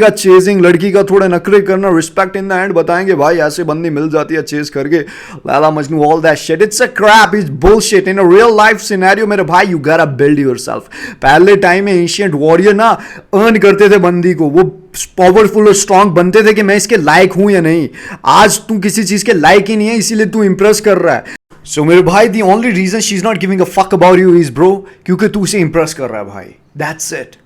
का चेजिंग, लड़की का थोड़े नखरे करना, रिस्पेक्ट इन द एंड बताएंगे भाई ऐसे बंदी मिल जाती है चेज करके, Laila Majnu, all that shit, it's a crap, it's bullshit. In a real life scenario मेरे भाई यू गोटा बिल्ड योरसेल्फ। पहले टाइम में एंशिएंट वॉरियर ना अर्न करते थे बंदी को, वो पावरफुल और स्ट्रांग बनते थे कि मैं इसके लायक हूं या नहीं। आज तू किसी चीज के लायक ही नहीं है, इसीलिए तू इंप्रेस कर रहा है। सो मेरे भाई the only reason she is not giving a fuck about you is bro, क्योंकि तू उसे इंप्रेस कर रहा है भाई, दैट्स इट।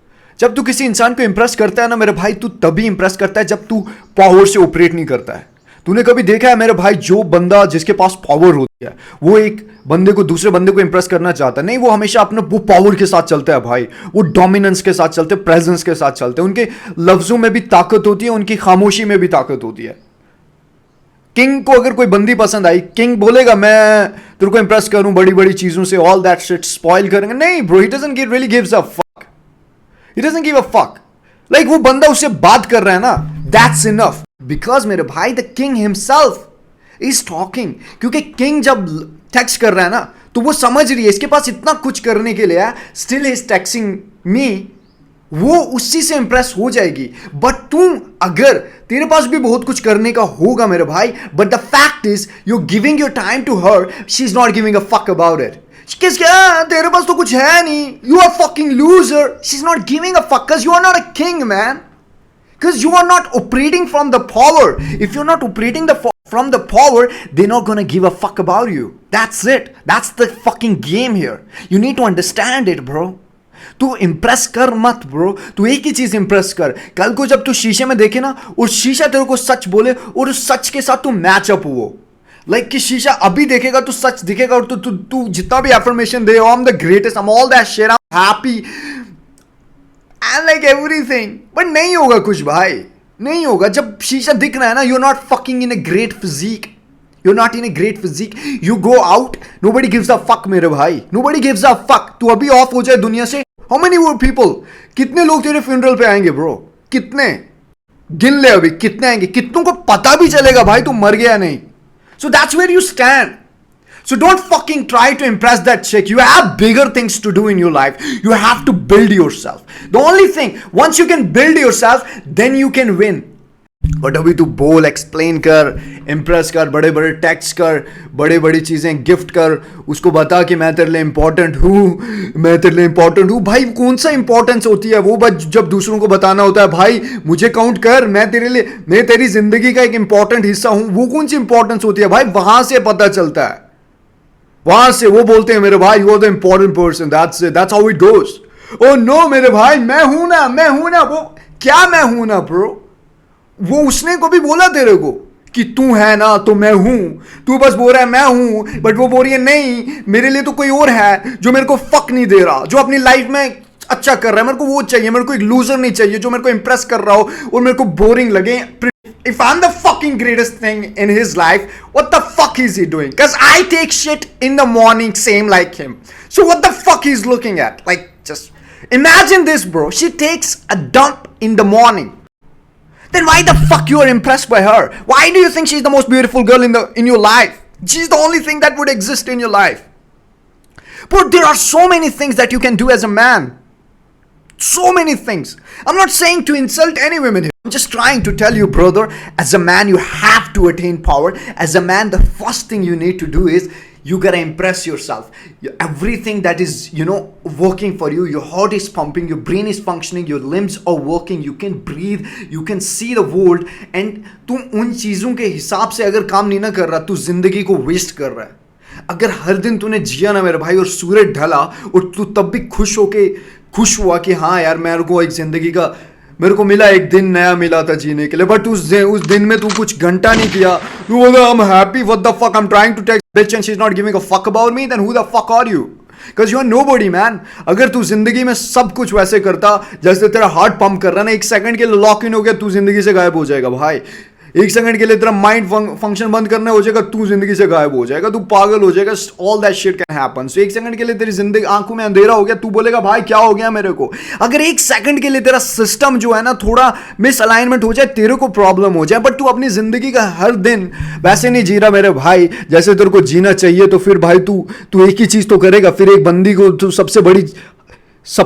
जब तू किसी इंसान को इंप्रेस करता है ना मेरे भाई, तू तभी इंप्रेस करता है जब तू पावर से ऑपरेट नहीं करता है। तूने कभी देखा है मेरे भाई, जो बंदा जिसके पास पावर होती है वो एक बंदे को, दूसरे बंदे को इंप्रेस करना चाहता है नहीं, वो हमेशा अपने वो पावर के साथ चलता है भाई, वो डोमिनेंस के साथ चलते, प्रेजेंस के साथ चलते हैं। उनके लफ्जों में भी ताकत होती है, उनकी खामोशी में भी ताकत होती है। किंग को अगर कोई बंदी पसंद आई, किंग बोलेगा मैं तेरे को इंप्रेस करूं बड़ी बड़ी चीजों से, ऑल दैट शिट स्पॉइल करेंगे, नहीं bro, he doesn't really gives a fuck, he doesn't give a fuck. Like वो बंदा उससे बात कर रहा है ना, दैट्स इनफ, बिकॉज मेरे भाई the king himself is talking. क्योंकि किंग जब टेक्स्ट कर रहा है ना तो वो समझ रही है इसके पास इतना कुछ करने के लिए है, स्टिल इज टेक्सिंग मी, वो उसी से इंप्रेस हो जाएगी। बट तू अगर तेरे पास भी बहुत कुछ करने का होगा मेरे भाई, but the fact is you giving your time to her, she is not giving a fuck about it. क्या तेरे पास तो कुछ है नहीं, you are fucking loser, she is not giving a fuck because you are not a king man, because you are not operating from the power. If you are not operating from the power, they're not gonna give a fuck about you. That's it. That's the fucking game here. You need to understand it, bro. तू Impress कर मत bro, तू एक ही चीज Impress कर। कल को जब तू शीशे में देखे ना और शीशा तेरे को सच बोले और उस सच के साथ तू मैच अप हो, लाइक कि शीशा अभी देखेगा तो सच दिखेगा और तू जितना भी affirmation they, I am the greatest, I am all that shit, I am happy and like everything, but नहीं होगा कुछ भाई, नहीं होगा। जब शीशा दिख रहा है ना, you are not fucking in a great physique, you're not in a great physique, you go out, nobody gives a fuck मेरे भाई, nobody gives a fuck। तू अभी ऑफ हो जाए दुनिया से, how many more people, कितने लोग तेरे फ्यूनरल पे आएंगे ब्रो, कितने गिन ले अभी, कितने आएंगे, कितनों को पता भी चलेगा भाई तू मर गया नहीं। So that's where you stand. So don't fucking try to impress that chick. You have bigger things to do in your life. You have to build yourself. The only thing, once you can build yourself, then you can win. But अभी तू बोल, explain कर, Impress कर, बड़े बड़े text कर, बड़े बड़ी चीजें गिफ्ट कर, उसको बता कि मैं तेरे लिए इंपॉर्टेंट हूँ, मैं तेरे लिए इंपॉर्टेंट हूँ। भाई कौन सा इंपॉर्टेंस होती है वो, बस जब दूसरों को बताना होता है भाई मुझे काउंट कर, मैं तेरे लिए, मैं तेरी जिंदगी का एक इंपॉर्टेंट हिस्सा हूँ, वो कौन सी इंपॉर्टेंस होती है भाई, वहां से पता चलता है, वहां से वो बोलते हैं मेरे भाई you are the important person, that's how it goes. Oh no मेरे भाई, मैं हूं ना, मैं हूं ना, वो क्या मैं हूं ना ब्रो, वो उसने को भी बोला तेरे को कि तू है ना तो मैं हूं, तू बस बोल रहा है मैं हूं, बट वो बोल रही है नहीं मेरे लिए तो कोई और है जो मेरे को फक नहीं दे रहा, जो अपनी लाइफ में अच्छा कर रहा है, मेरे को वो चाहिए, मेरे को एक लूजर नहीं चाहिए जो मेरे को इंप्रेस कर रहा हो और मेरे को बोरिंग लगे। If I'm the fucking greatest thing in his life, what the fuck is he doing? Because I take shit in the morning same like him. So what the fuck he's looking at? Like just imagine this bro, she takes a dump in the morning. Then why the fuck you are impressed by her? Why do you think she's the most beautiful girl in your life? She's the only thing that would exist in your life. But there are so many things that you can do as a man. So many things. I'm not saying to insult any women here. I'm just trying to tell you, brother, as a man you have to attain power. As a man, the first thing you need to do is you gotta impress yourself. Everything that is, working for you, your heart is pumping, your brain is functioning, your limbs are working, you can breathe, you can see the world, and तुम उन चीज़ों के हिसाब से अगर काम नहीं ना कर रहा, तू जिंदगी को वेस्ट कर रहा है। अगर हर दिन तूने जिया ना मेरे भाई और सूरज ढला और तू तब भी खुश हुआ कि हाँ यार मेरे को एक जिंदगी का, मेरे को मिला एक दिन नया मिला था जीने के लिए, बट उस दिन में तू कुछ घंटा नहीं किया, तू बोला I am happy, what the fuck, I am trying to text bitch and she's not giving a fuck about me, then who the fuck are you? Because you are nobody man. अगर तू जिंदगी में सब कुछ वैसे करता जैसे तेरा हार्ट पंप कर रहा है ना, एक सेकंड के लिए लॉक इन हो गया, तू जिंदगी से गायब हो जाएगा भाई। एक सेकंड के लिए तेरा माइंड फंक्शन बंद करना हो जाएगा, तू जिंदगी से गायब हो जाएगा, तू पागल हो जाएगा, all that shit can happen. So एक सेकंड के लिए तेरी जिंदगी आंखों में अंधेरा हो गया, तू बोलेगा भाई क्या हो गया मेरे को। अगर एक सेकंड के लिए तेरा सिस्टम जो है ना थोड़ा मिसअलाइनमेंट हो जाए, तेरे को प्रॉब्लम हो जाए, बट तू अपनी जिंदगी का हर दिन वैसे नहीं जी रहा मेरे भाई जैसे तेरे को जीना चाहिए, तो फिर भाई तू एक ही चीज तो करेगा, फिर एक बंदी को तू सबसे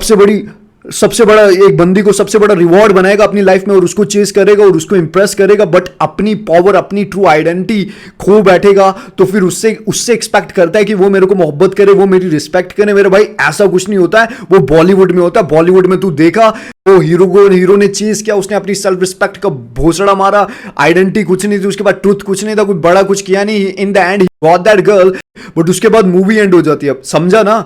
बड़ी सबसे बड़ा एक बंदी को सबसे बड़ा रिवॉर्ड बनाएगा अपनी लाइफ में और उसको चेज करेगा और उसको इंप्रेस करेगा, बट अपनी पावर अपनी ट्रू आइडेंटिटी खो बैठेगा तो फिर उससे उससे एक्सपेक्ट करता है कि वो मेरे को मोहब्बत करे, वो मेरी रिस्पेक्ट करे। मेरे भाई ऐसा कुछ नहीं होता है, वो बॉलीवुड में होता है। बॉलीवुड में तू देखा वो हीरो ने चीज किया, उसने अपनी सेल्फ रिस्पेक्ट का भोसड़ा मारा, आइडेंटिटी कुछ नहीं थी, उसके बाद ट्रुथ कुछ नहीं था, कुछ बड़ा कुछ किया नहीं, in the and he got that girl. But उसके बाद मूवी एंड हो जाती है, समझा ना?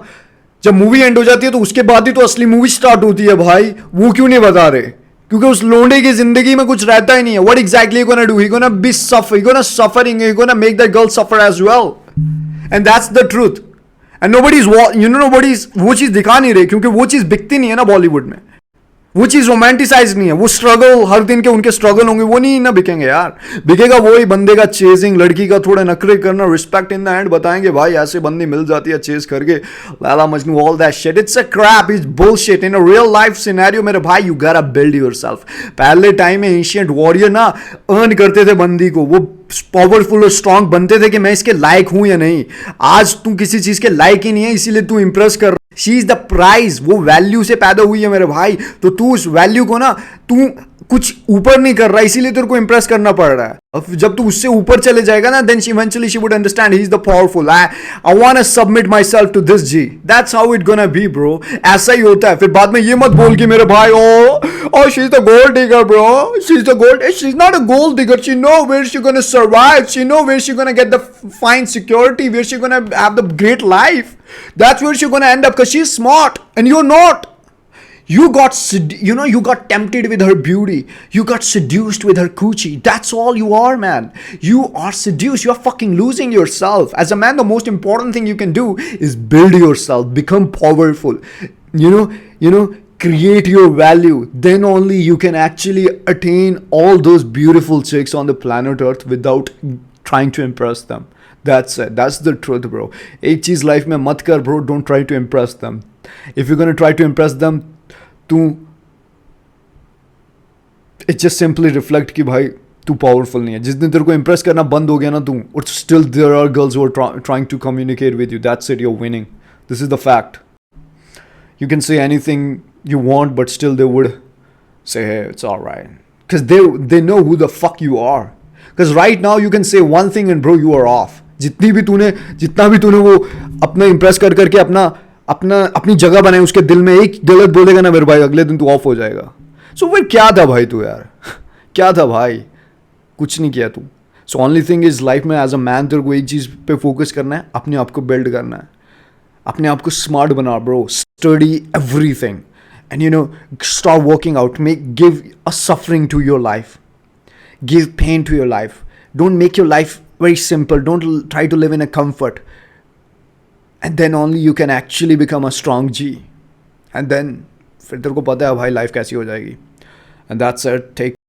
जब मूवी एंड हो जाती है तो उसके बाद ही तो असली मूवी स्टार्ट होती है भाई। वो क्यों नहीं बता रहे? क्योंकि उस लोंडे की जिंदगी में कुछ रहता ही नहीं है। What exactly he gonna do? He gonna be suffer, he gonna suffering, he gonna make that girl suffer as well, and that's the truth. And nobody is nobody is वो चीज दिखा नहीं रहे, क्योंकि वो चीज बिकती नहीं है ना बॉलीवुड में। वो चीज रोमांटिसाइज नहीं है, वो स्ट्रगल हर दिन के उनके स्ट्रगल होंगे, वो नहीं ना बिकेंगे यार। बिकेगा वही बंदे का चेजिंग, लड़की का थोड़ा नखरे करना, रिस्पेक्ट इन द एंड बताएंगे भाई ऐसे बंदी मिल जाती है चेज करके, Laila Majnu, all that shit, it's a crap, it's bullshit. In a real life scenario मेरे भाई यू गोटा बिल्ड योरसेल्फ। पहले टाइम में एंशिएंट वॉरियर ना अर्न करते थे बंदी को, वो पावरफुल और स्ट्रांग बनते थे कि मैं इसके लायक हूं या नहीं। आज तू किसी चीज के लायक ही नहीं है, इसीलिए तू इंप्रेस कर, शी इज द प्राइज, वो वैल्यू से पैदा हुई है मेरे भाई। तो तू उस वैल्यू को ना तू कुछ ऊपर नहीं कर रहा, इसीलिए तेरे को इंप्रेस करना पड़ रहा है। अब जब तू उससे ऊपर चले जाएगा ना, then eventually she would understand he is the powerful, I want to submit myself to this G, that's how it gonna be bro. ऐसा ही होता है। फिर बाद में ये मत बोल कि मेरे भाई oh she is the gold digger bro, she is the gold, she is not a gold digger, she know where she gonna survive, she know where she gonna get the fine security, where she gonna have the great life, that's where she's gonna end up, because she's smart and you're not. You got tempted with her beauty, you got seduced with her coochie, that's all you are, man. You are seduced, you are fucking losing yourself. As a man, the most important thing you can do is build yourself, become powerful, create your value. Then only you can actually attain all those beautiful chicks on the planet earth without trying to impress them. That's it. That's the truth, bro. एक चीज life में मत कर bro, don't try to impress them. If you're gonna try to impress them, तू it just simply reflect कि भाई तू powerful नहीं है। जिस दिन तेरे को impress करना बंद हो गया ना तू, or still there are girls who are trying to communicate with you. That's it. You're winning. This is the fact. You can say anything you want, but still they would say, hey, it's alright, because they know who the fuck you are. Because right now you can say one thing and bro you are off. जितना भी तूने वो अपना Impress कर करके अपनी जगह बनाई उसके दिल में, एक गलत बोलेगा ना मेरे भाई, अगले दिन तू ऑफ हो जाएगा। सो भाई क्या था भाई तू यार, क्या था भाई? कुछ नहीं किया तू। So only thing is life में एज अ मैन तेरे को एक चीज पे फोकस करना है, अपने आप को बिल्ड करना है, अपने आप को स्मार्ट बना bro, study everything and start working out, give a suffering to your life, give pain to your life. Don't make your life very simple. Don't try to live in a comfort. And then only you can actually become a strong G. And then फिर तेरे को पता है भाई life कैसी हो जाएगी. And that's it. Take